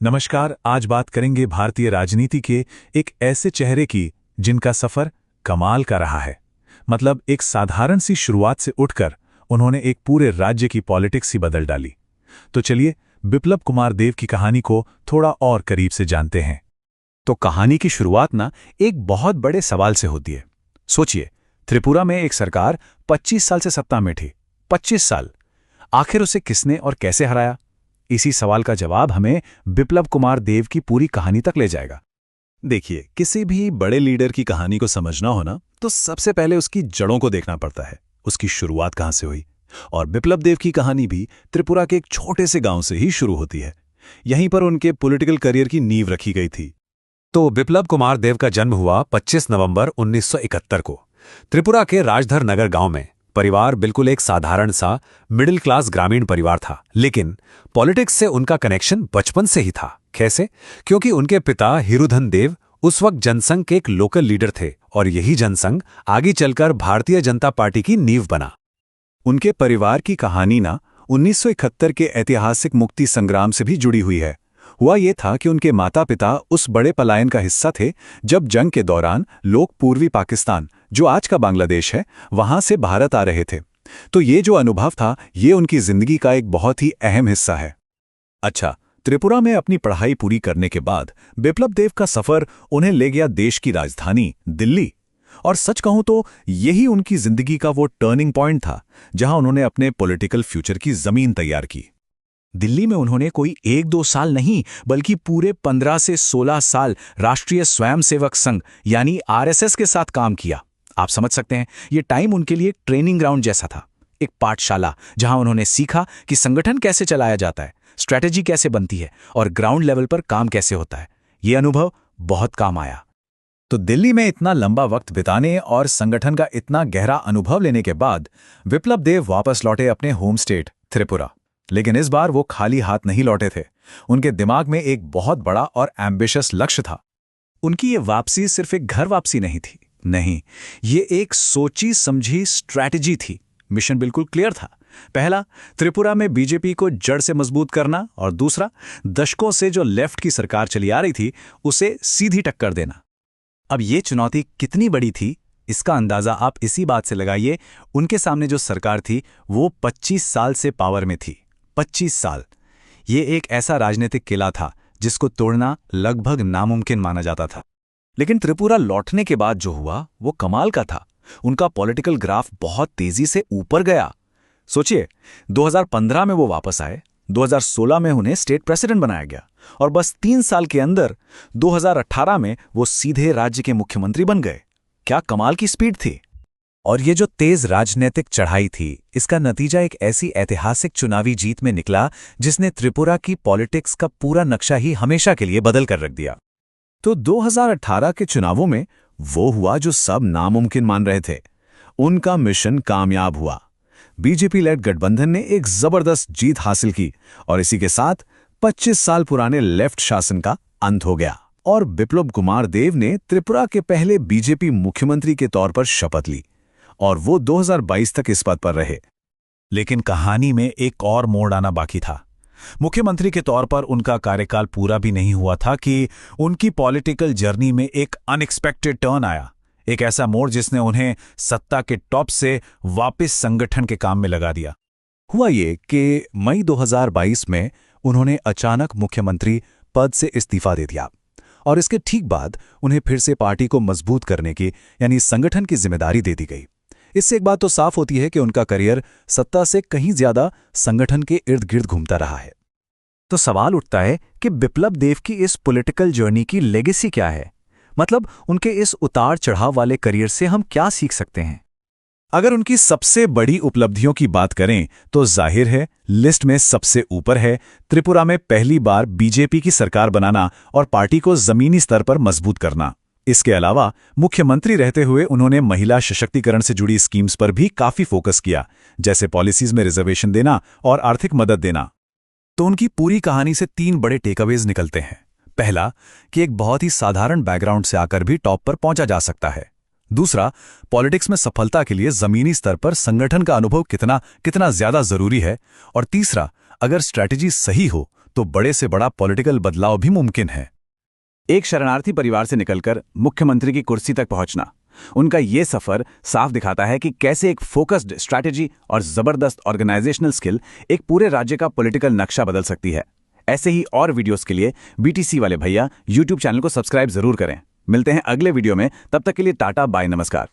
नमस्कार। आज बात करेंगे भारतीय राजनीति के एक ऐसे चेहरे की जिनका सफर कमाल का रहा है। मतलब एक साधारण सी शुरुआत से उठकर उन्होंने एक पूरे राज्य की पॉलिटिक्स ही बदल डाली। तो चलिए बिप्लब कुमार देव की कहानी को थोड़ा और करीब से जानते हैं। तो कहानी की शुरुआत ना एक बहुत बड़े सवाल से होती है। सोचिए, त्रिपुरा में एक सरकार 25 साल से सत्ता में थी। 25 साल। आखिर उसे किसने और कैसे हराया? इसी सवाल का जवाब हमें बिप्लब कुमार देव की पूरी कहानी तक ले जाएगा। देखिए, किसी भी बड़े लीडर की कहानी को समझना हो ना, तो सबसे पहले उसकी जड़ों को देखना पड़ता है, उसकी शुरुआत कहां से हुई। और बिप्लब देव की कहानी भी त्रिपुरा के एक छोटे से गांव से ही शुरू होती है। यहीं पर उनके पॉलिटिकल करियर की नींव रखी गई थी। तो बिप्लब कुमार देव का जन्म हुआ 25 नवंबर 1971 को त्रिपुरा के राजधर नगर गांव में। परिवार बिल्कुल एक साधारण सा मिडिल क्लास ग्रामीण परिवार था, लेकिन पॉलिटिक्स से उनका कनेक्शन बचपन से ही था। कैसे? क्योंकि उनके पिता हीरुधन देव उस वक्त जनसंघ के एक लोकल लीडर थे और यही जनसंघ आगे चलकर भारतीय जनता पार्टी की नींव बना। उनके परिवार की कहानी ना 1971 के ऐतिहासिक मुक्ति संग्राम से भी जुड़ी हुई है। हुआ ये था कि उनके माता पिता उस बड़े पलायन का हिस्सा थे जब जंग के दौरान लोग पूर्वी पाकिस्तान, जो आज का बांग्लादेश है, वहां से भारत आ रहे थे। तो ये जो अनुभव था, ये उनकी जिंदगी का एक बहुत ही अहम हिस्सा है। अच्छा, त्रिपुरा में अपनी पढ़ाई पूरी करने के बाद बिप्लब देव का सफर उन्हें ले गया देश की राजधानी दिल्ली। और सच कहूं तो यही उनकी जिंदगी का वो टर्निंग पॉइंट था जहां उन्होंने अपने पॉलिटिकल फ्यूचर की जमीन तैयार की। दिल्ली में उन्होंने कोई 1-2 साल नहीं, बल्कि पूरे 15 से 16 साल राष्ट्रीय स्वयंसेवक संघ यानी आरएसएस के साथ काम किया। आप समझ सकते हैं, ये टाइम उनके लिए एक ट्रेनिंग ग्राउंड जैसा था, एक पाठशाला जहां उन्होंने सीखा कि संगठन कैसे चलाया जाता है, स्ट्रैटेजी कैसे बनती है और ग्राउंड लेवल पर काम कैसे होता है। ये अनुभव बहुत काम आया। तो दिल्ली में इतना लंबा वक्त बिताने और संगठन का इतना गहरा अनुभव लेने के बाद बिप्लब देव वापस लौटे अपने होम स्टेट त्रिपुरा। लेकिन इस बार वो खाली हाथ नहीं लौटे थे। उनके दिमाग में एक बहुत बड़ा और एम्बिशियस लक्ष्य था। उनकी ये वापसी सिर्फ एक घर वापसी नहीं थी, नहीं, ये एक सोची समझी स्ट्रैटेजी थी। मिशन बिल्कुल क्लियर था। पहला, त्रिपुरा में बीजेपी को जड़ से मजबूत करना, और दूसरा, दशकों से जो लेफ्ट की सरकार चली आ रही थी उसे सीधी टक्कर देना। अब ये चुनौती कितनी बड़ी थी, इसका अंदाजा आप इसी बात से लगाइए। उनके सामने जो सरकार थी वो 25 साल से पावर में थी। 25 साल। ये एक ऐसा राजनीतिक किला था जिसको तोड़ना लगभग नामुमकिन माना जाता था। लेकिन त्रिपुरा लौटने के बाद जो हुआ वो कमाल का था। उनका पॉलिटिकल ग्राफ बहुत तेजी से ऊपर गया। सोचिए, 2015 में वो वापस आए, 2016 में उन्हें स्टेट प्रेसिडेंट बनाया गया और बस 3 साल के अंदर 2018 में वो सीधे राज्य के मुख्यमंत्री बन गए। क्या कमाल की स्पीड थी। और ये जो तेज राजनीतिक चढ़ाई थी, इसका नतीजा एक ऐसी ऐतिहासिक चुनावी जीत में निकला जिसने त्रिपुरा की पॉलिटिक्स का पूरा नक्शा ही हमेशा के लिए बदल कर रख दिया। तो 2018 के चुनावों में वो हुआ जो सब नामुमकिन मान रहे थे। उनका मिशन कामयाब हुआ। बीजेपी लेड गठबंधन ने एक जबरदस्त जीत हासिल की और इसी के साथ 25 साल पुराने लेफ्ट शासन का अंत हो गया और बिप्लब कुमार देव ने त्रिपुरा के पहले बीजेपी मुख्यमंत्री के तौर पर शपथ ली और वो 2022 तक इस पद पर रहे। लेकिन कहानी में एक और मोड़ आना बाकी था। मुख्यमंत्री के तौर पर उनका कार्यकाल पूरा भी नहीं हुआ था कि उनकी पॉलिटिकल जर्नी में एक अनएक्सपेक्टेड टर्न आया। एक ऐसा मोड़ जिसने उन्हें सत्ता के टॉप से वापस संगठन के काम में लगा दिया। हुआ ये कि मई 2022 में उन्होंने अचानक मुख्यमंत्री पद से इस्तीफा दे दिया और इसके ठीक बाद उन्हें फिर से पार्टी को मजबूत करने की यानी संगठन की जिम्मेदारी दे दी गई। इससे एक बात तो साफ होती है कि उनका करियर सत्ता से कहीं ज्यादा संगठन के इर्द गिर्द घूमता रहा है। तो सवाल उठता है कि बिप्लब देव की इस पॉलिटिकल जर्नी की लेगेसी क्या है? मतलब उनके इस उतार चढ़ाव वाले करियर से हम क्या सीख सकते हैं? अगर उनकी सबसे बड़ी उपलब्धियों की बात करें तो जाहिर है लिस्ट में सबसे ऊपर है त्रिपुरा में पहली बार बीजेपी की सरकार बनाना और पार्टी को जमीनी स्तर पर मजबूत करना। इसके अलावा मुख्यमंत्री रहते हुए उन्होंने महिला सशक्तिकरण से जुड़ी स्कीम्स पर भी काफी फोकस किया, जैसे पॉलिसीज में रिजर्वेशन देना और आर्थिक मदद देना। तो उनकी पूरी कहानी से 3 बड़े टेकअवेज निकलते हैं। पहला, कि एक बहुत ही साधारण बैकग्राउंड से आकर भी टॉप पर पहुंचा जा सकता है। दूसरा, पॉलिटिक्स में सफलता के लिए जमीनी स्तर पर संगठन का अनुभव कितना ज्यादा जरूरी है। और तीसरा, अगर स्ट्रैटेजी सही हो तो बड़े से बड़ा पॉलिटिकल बदलाव भी मुमकिन है। एक शरणार्थी परिवार से निकलकर मुख्यमंत्री की कुर्सी तक पहुंचना, उनका ये सफर साफ दिखाता है कि कैसे एक फोकस्ड स्ट्रैटेजी और जबरदस्त ऑर्गेनाइजेशनल स्किल एक पूरे राज्य का पॉलिटिकल नक्शा बदल सकती है। ऐसे ही और वीडियोस के लिए बीटीसी वाले भैया यूट्यूब चैनल को सब्सक्राइब जरूर करें। मिलते हैं अगले वीडियो में, तब तक के लिए टाटा बाय नमस्कार।